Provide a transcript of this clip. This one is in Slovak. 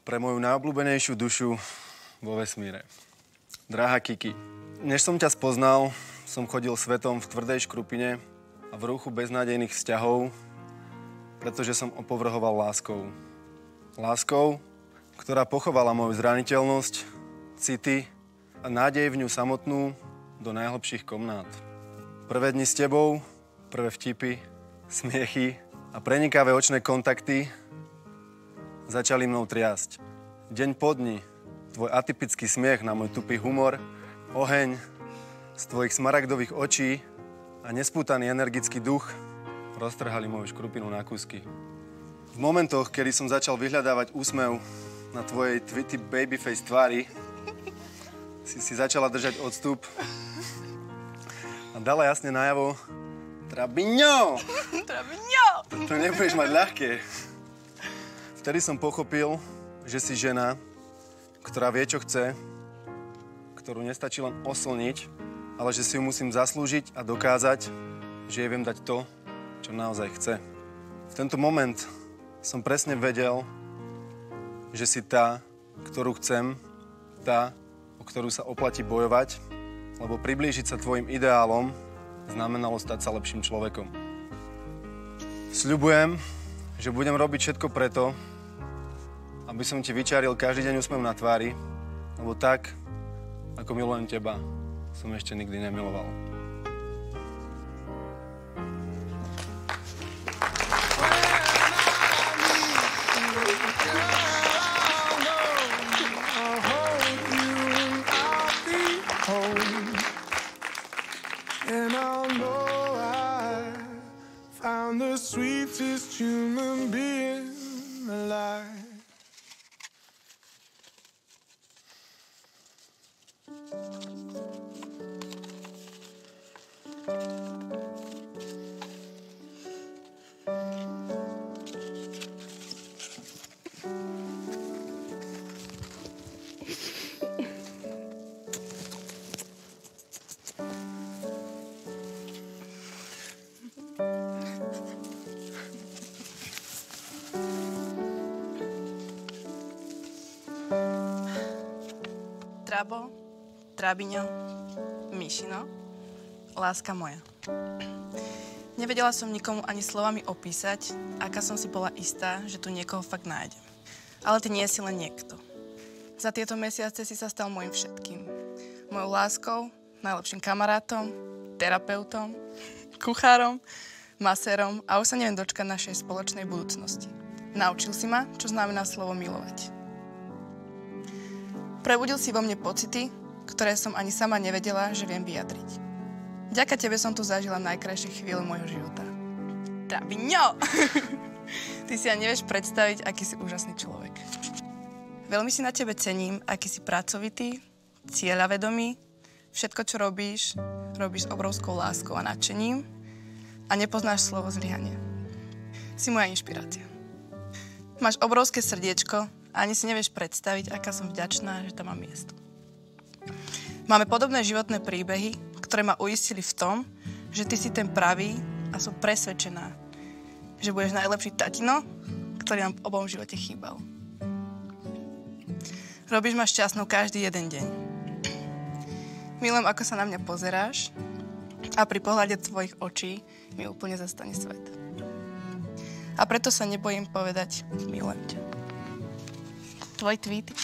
pre moju najobľúbenejšiu dušu vo vesmíre. Drahá Kiki, než som ťa spoznal, som chodil svetom v tvrdej škrupine a v ruchu beznádejných vzťahov, pretože som opovrhoval láskou. Láskou, ktorá pochovala moju zraniteľnosť, city a nádej v ňu samotnú do najhlbších komnát. Prvé dni s tebou, prvé vtipy, smiechy a prenikavé očné kontakty začali mnou triasť. Deň po dni, tvoj atypický smiech na môj tupý humor, oheň z tvojich smaragdových očí a nespútaný energický duch roztrhali moju škrupinu na kúsky. V momentoch, kedy som začal vyhľadávať úsmev na tvojej twitty babyface tvári, si začala držať odstup a dala jasne najavo: Trabiňo! Trabiňo! To nebudeš mať ľahké. Vtedy som pochopil, že si žena, ktorá vie, čo chce, ktorú nestačí len oslniť, ale že si ju musím zaslúžiť a dokázať, že jej viem dať to, čo naozaj chce. V tento moment som presne vedel, že si tá, ktorú chcem, tá, o ktorú sa oplatí bojovať, lebo priblížiť sa tvojim ideálom znamenalo stať sa lepším človekom. Sľubujem, že budem robiť všetko preto, aby som ti vyčaril každý deň úsmev na tvári, lebo tak, ako milujem teba, som ešte nikdy nemiloval. And I know I found the sweetest human being alive. Trabo, Trabiňo, Míšino, láska moja. Nevedela som nikomu ani slovami opísať, aká som si bola istá, že tu niekoho fakt nájdem. Ale ty nie si len niekto. Za tieto mesiace si sa stal môjim všetkým. Mojou láskou, najlepším kamarátom, terapeutom, kuchárom, masérom a už sa neviem dočkať našej spoločnej budúcnosti. Naučil si ma, čo znamená slovo milovať. Prebudil si vo mne pocity, ktoré som ani sama nevedela, že viem vyjadriť. Vďaka tebe som tu zažila najkrajšie chvíle môjho života. Trabiňo! Ty si ani nevieš predstaviť, aký si úžasný človek. Veľmi si na tebe cením, aký si pracovitý, cieľavedomý. Všetko, čo robíš, robíš s obrovskou láskou a nadšením a nepoznáš slovo zlyhania. Si moja inšpirácia. Máš obrovské srdiečko a ani si nevieš predstaviť, aká som vďačná, že tam mám miesto. Máme podobné životné príbehy, ktoré ma uistili v tom, že ty si ten pravý a som presvedčená, že budeš najlepší tatino, ktorý nám v obom živote chýbal. Robíš ma šťastnou každý jeden deň. Milujem, ako sa na mňa pozeráš a pri pohľade tvojich očí mi úplne zastane svet. A preto sa nebojím povedať milujem ťa. Tvoj tweety.